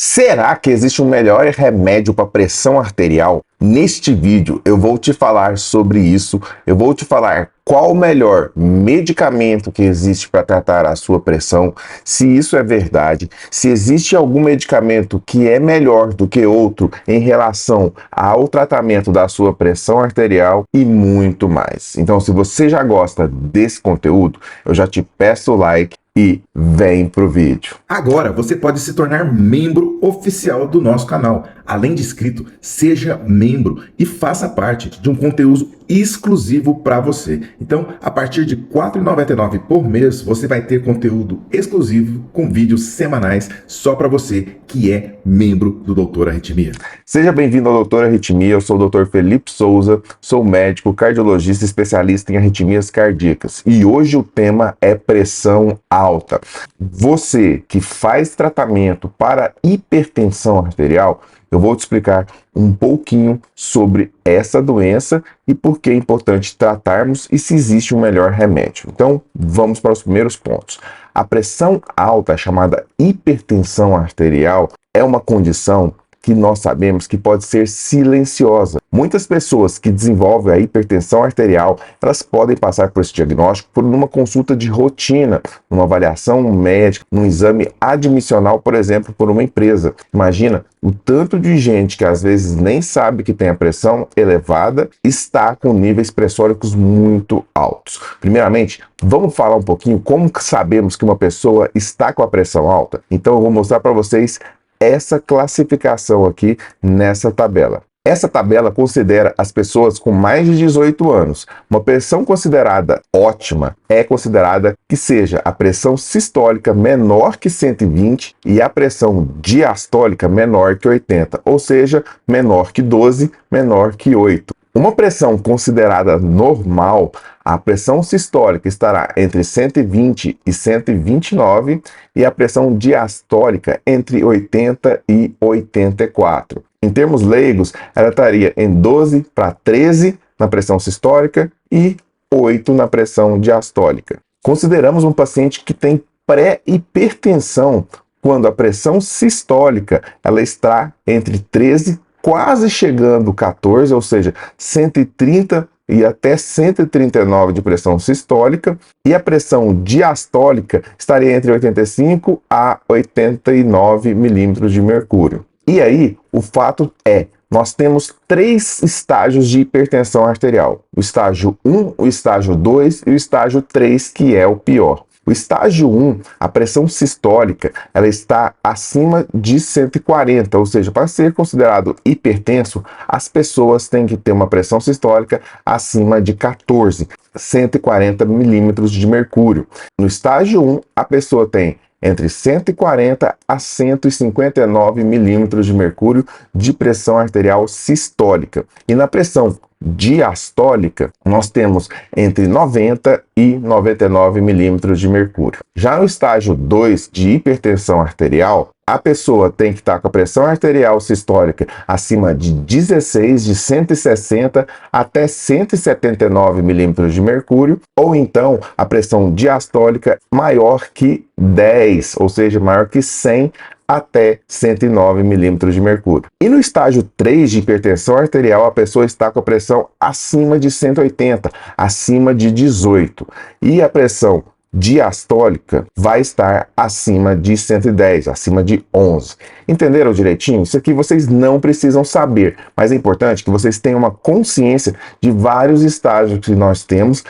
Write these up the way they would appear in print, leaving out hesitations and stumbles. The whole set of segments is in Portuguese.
Será que existe um melhor remédio para pressão arterial? Neste vídeo eu vou te falar sobre isso, eu vou te falar qual o melhor medicamento que existe para tratar a sua pressão, se isso é verdade, se existe algum medicamento que é melhor do que outro em relação ao tratamento da sua pressão arterial e muito mais. Então, se você já gosta desse conteúdo, eu já te peço o like e vem pro vídeo. Agora você pode se tornar membro oficial do nosso canal. Além de inscrito, seja membro e faça parte de um conteúdo exclusivo para você. Então, a partir de R$ 4,99 por mês, você vai ter conteúdo exclusivo com vídeos semanais só para você que é membro do Doutor Arritmia. Seja bem-vindo ao Doutor Arritmia, eu sou o Dr. Felipe Souza, sou médico, cardiologista especialista em arritmias cardíacas e hoje o tema é pressão alta. Você que faz tratamento para hipertensão arterial, eu vou te explicar um pouquinho sobre essa doença e por que é importante tratarmos e se existe um melhor remédio. Então, vamos para os primeiros pontos. A pressão alta, chamada hipertensão arterial, é uma condição que nós sabemos que pode ser silenciosa. Muitas pessoas que desenvolvem a hipertensão arterial, elas podem passar por esse diagnóstico por uma consulta de rotina, numa avaliação médica, num exame admissional, por exemplo, por uma empresa. Imagina o tanto de gente que às vezes nem sabe que tem a pressão elevada, está com níveis pressóricos muito altos. Primeiramente, vamos falar um pouquinho como sabemos que uma pessoa está com a pressão alta. Então eu vou mostrar para vocês essa classificação aqui nessa tabela. Essa tabela considera as pessoas com mais de 18 anos. Uma pressão considerada ótima é considerada que seja a pressão sistólica menor que 120 e a pressão diastólica menor que 80, ou seja, menor que 12, menor que 8. Uma pressão considerada normal, a pressão sistólica estará entre 120 e 129 e a pressão diastólica entre 80 e 84. Em termos leigos, ela estaria em 12 para 13 na pressão sistólica e 8 na pressão diastólica. Consideramos um paciente que tem pré-hipertensão quando a pressão sistólica ela está entre 13 quase chegando 14, ou seja, 130 e até 139 de pressão sistólica, e a pressão diastólica estaria entre 85 a 89 milímetros de mercúrio. E aí, o fato é, nós temos 3 estágios de hipertensão arterial. O estágio 1, o estágio 2 e o estágio 3, que é o pior. O estágio 1, a pressão sistólica, ela está acima de 140, ou seja, para ser considerado hipertenso, as pessoas têm que ter uma pressão sistólica acima de 14, 140 milímetros de mercúrio. No estágio 1, a pessoa tem entre 140 a 159 milímetros de mercúrio de pressão arterial sistólica. E na pressão diastólica, nós temos entre 90 e 99 milímetros de mercúrio. Já no estágio 2 de hipertensão arterial, a pessoa tem que estar com a pressão arterial sistólica acima de 16, de 160 até 179 milímetros de mercúrio, ou então a pressão diastólica maior que 10, ou seja, maior que 100 até 109 milímetros de mercúrio. E no estágio 3 de hipertensão arterial, a pessoa está com a pressão acima de 180, acima de 18. E a pressão diastólica vai estar acima de 110, acima de 11. Entenderam direitinho? Isso aqui vocês não precisam saber, mas é importante que vocês tenham uma consciência de vários estágios que nós temos,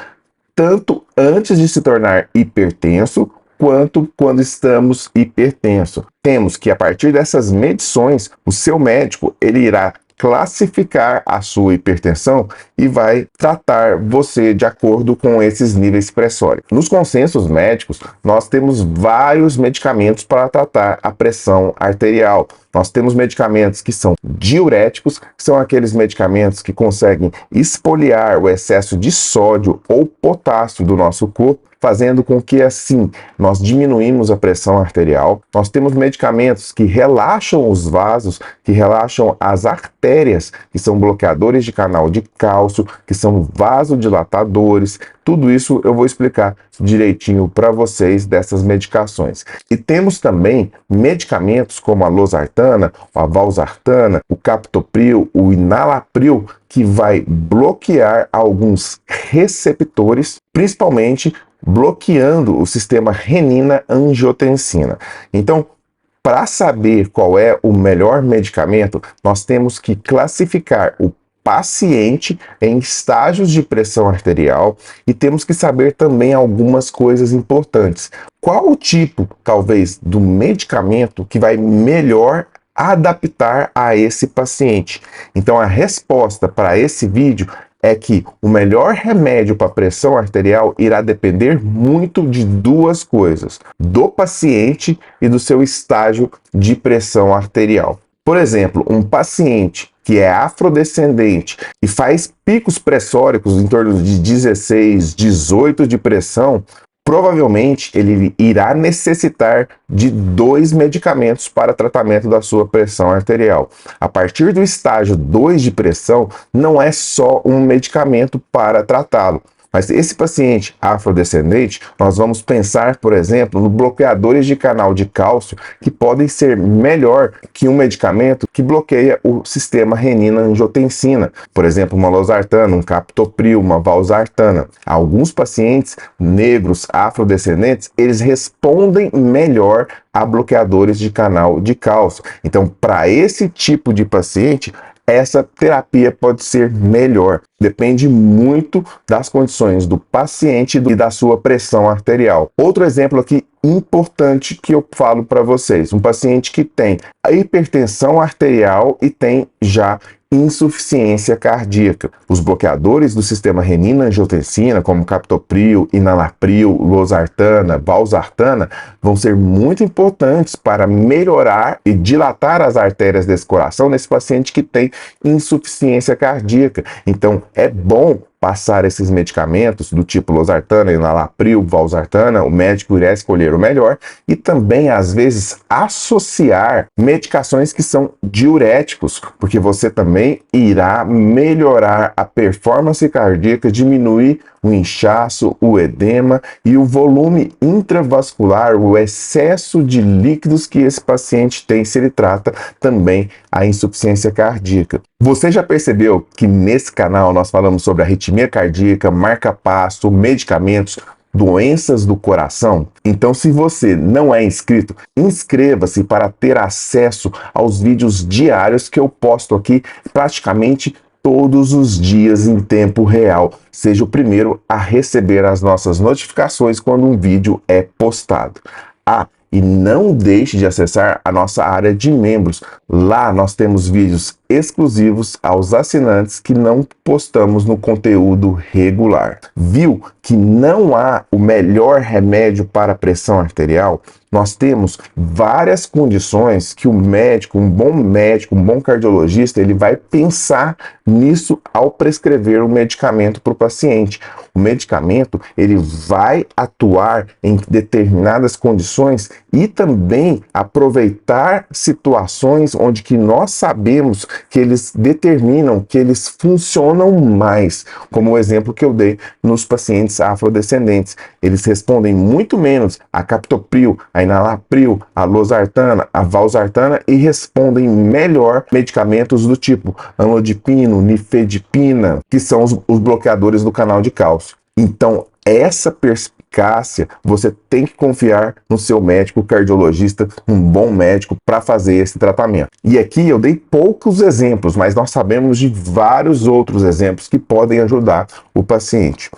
tanto antes de se tornar hipertenso, quanto quando estamos hipertenso. Temos que, a partir dessas medições, o seu médico ele irá classificar a sua hipertensão e vai tratar você de acordo com esses níveis pressóricos. Nos consensos médicos, nós temos vários medicamentos para tratar a pressão arterial. Nós temos medicamentos que são diuréticos, que são aqueles medicamentos que conseguem expoliar o excesso de sódio ou potássio do nosso corpo fazendo com que assim nós diminuímos a pressão arterial. Nós temos medicamentos que relaxam os vasos, que relaxam as artérias, que são bloqueadores de canal de cálcio, que são vasodilatadores. Tudo isso eu vou explicar direitinho para vocês dessas medicações. E temos também medicamentos como a losartana, a valsartana, o captopril, o enalapril, que vai bloquear alguns receptores, principalmente bloqueando o sistema renina-angiotensina. Então, para saber qual é o melhor medicamento, nós temos que classificar o paciente em estágios de pressão arterial e temos que saber também algumas coisas importantes. Qual o tipo, talvez, do medicamento que vai melhor adaptar a esse paciente? Então, a resposta para esse vídeo é que o melhor remédio para pressão arterial irá depender muito de duas coisas: do paciente e do seu estágio de pressão arterial. Por exemplo, um paciente que é afrodescendente e faz picos pressóricos em torno de 16, 18 de pressão, provavelmente ele irá necessitar de 2 medicamentos para tratamento da sua pressão arterial. A partir do estágio 2 de pressão, não é só um medicamento para tratá-lo. Mas esse paciente afrodescendente, nós vamos pensar, por exemplo, no bloqueadores de canal de cálcio, que podem ser melhor que um medicamento que bloqueia o sistema renina-angiotensina. Por exemplo, uma losartana, um captopril, uma valsartana. Alguns pacientes negros afrodescendentes, eles respondem melhor a bloqueadores de canal de cálcio. Então, para esse tipo de paciente, essa terapia pode ser melhor. Depende muito das condições do paciente e da sua pressão arterial. Outro exemplo aqui importante que eu falo para vocês: um paciente que tem hipertensão arterial e tem já insuficiência cardíaca. Os bloqueadores do sistema renina-angiotensina, como captopril, enalapril, losartana, valsartana, vão ser muito importantes para melhorar e dilatar as artérias desse coração nesse paciente que tem insuficiência cardíaca. Então, é bom passar esses medicamentos do tipo losartana, enalapril, valsartana. O médico irá escolher o melhor e também, às vezes, associar medicações que são diuréticos, porque você também irá melhorar a performance cardíaca, diminuir o inchaço, o edema e o volume intravascular, o excesso de líquidos que esse paciente tem, se ele trata também a insuficiência cardíaca. Você já percebeu que nesse canal nós falamos sobre arritmia cardíaca, marca-passo, medicamentos, doenças do coração? Então, se você não é inscrito, inscreva-se para ter acesso aos vídeos diários que eu posto aqui praticamente todos os dias em tempo real. Seja o primeiro a receber as nossas notificações quando um vídeo é postado. E não deixe de acessar a nossa área de membros. Lá nós temos vídeos exclusivos aos assinantes que não postamos no conteúdo regular. Viu que não há o melhor remédio para a pressão arterial? Nós temos várias condições que o médico, um bom cardiologista, ele vai pensar nisso ao prescrever o medicamento para o paciente. O medicamento, ele vai atuar em determinadas condições e também aproveitar situações onde que nós sabemos que eles determinam que eles funcionam mais, como o exemplo que eu dei nos pacientes afrodescendentes. Eles respondem muito menos a captopril, a enalapril, a losartana, a valsartana e respondem melhor medicamentos do tipo amlodipino, nifedipina, que são os bloqueadores do canal de cálcio. Então, essa perspicácia, você tem que confiar no seu médico cardiologista, um bom médico, para fazer esse tratamento. E aqui eu dei poucos exemplos, mas nós sabemos de vários outros exemplos que podem ajudar o paciente.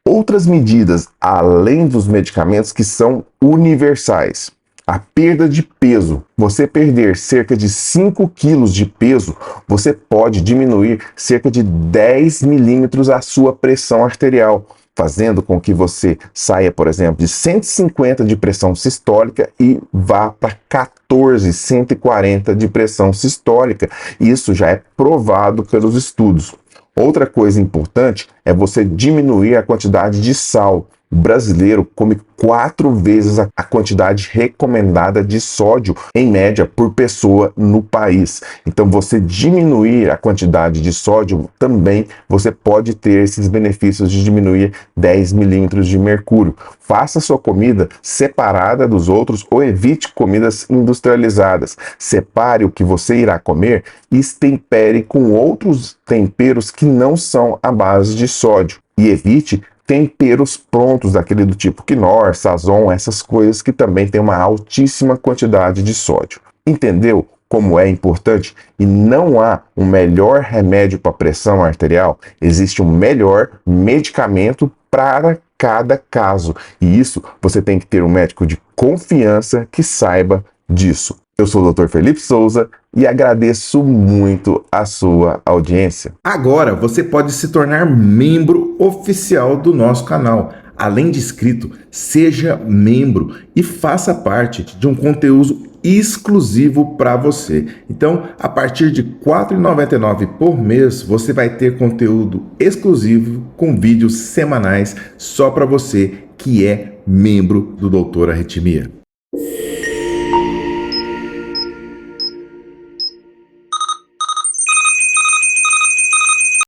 Outras medidas, além dos medicamentos, que são universais. A perda de peso. Você perder cerca de 5 quilos de peso, você pode diminuir cerca de 10 milímetros a sua pressão arterial, fazendo com que você saia, por exemplo, de 150 de pressão sistólica e vá para 14, 140 de pressão sistólica. Isso já é provado pelos estudos. Outra coisa importante é você diminuir a quantidade de sal. O brasileiro come 4 vezes a quantidade recomendada de sódio, em média, por pessoa no país. Então, você diminuir a quantidade de sódio, também você pode ter esses benefícios de diminuir 10 milímetros de mercúrio. Faça sua comida separada dos outros ou evite comidas industrializadas. Separe o que você irá comer e tempere com outros temperos que não são à base de sódio. E evite temperos prontos, daquele do tipo Knorr, Sazon, essas coisas que também têm uma altíssima quantidade de sódio. Entendeu como é importante? E não há um melhor remédio para pressão arterial, existe um melhor medicamento para cada caso. E isso você tem que ter um médico de confiança que saiba disso. Eu sou o Dr. Felipe Souza e agradeço muito a sua audiência. Agora você pode se tornar membro oficial do nosso canal. Além de inscrito, seja membro e faça parte de um conteúdo exclusivo para você. Então, a partir de R$ 4,99 por mês, você vai ter conteúdo exclusivo com vídeos semanais só para você que é membro do Doutor Arritmia.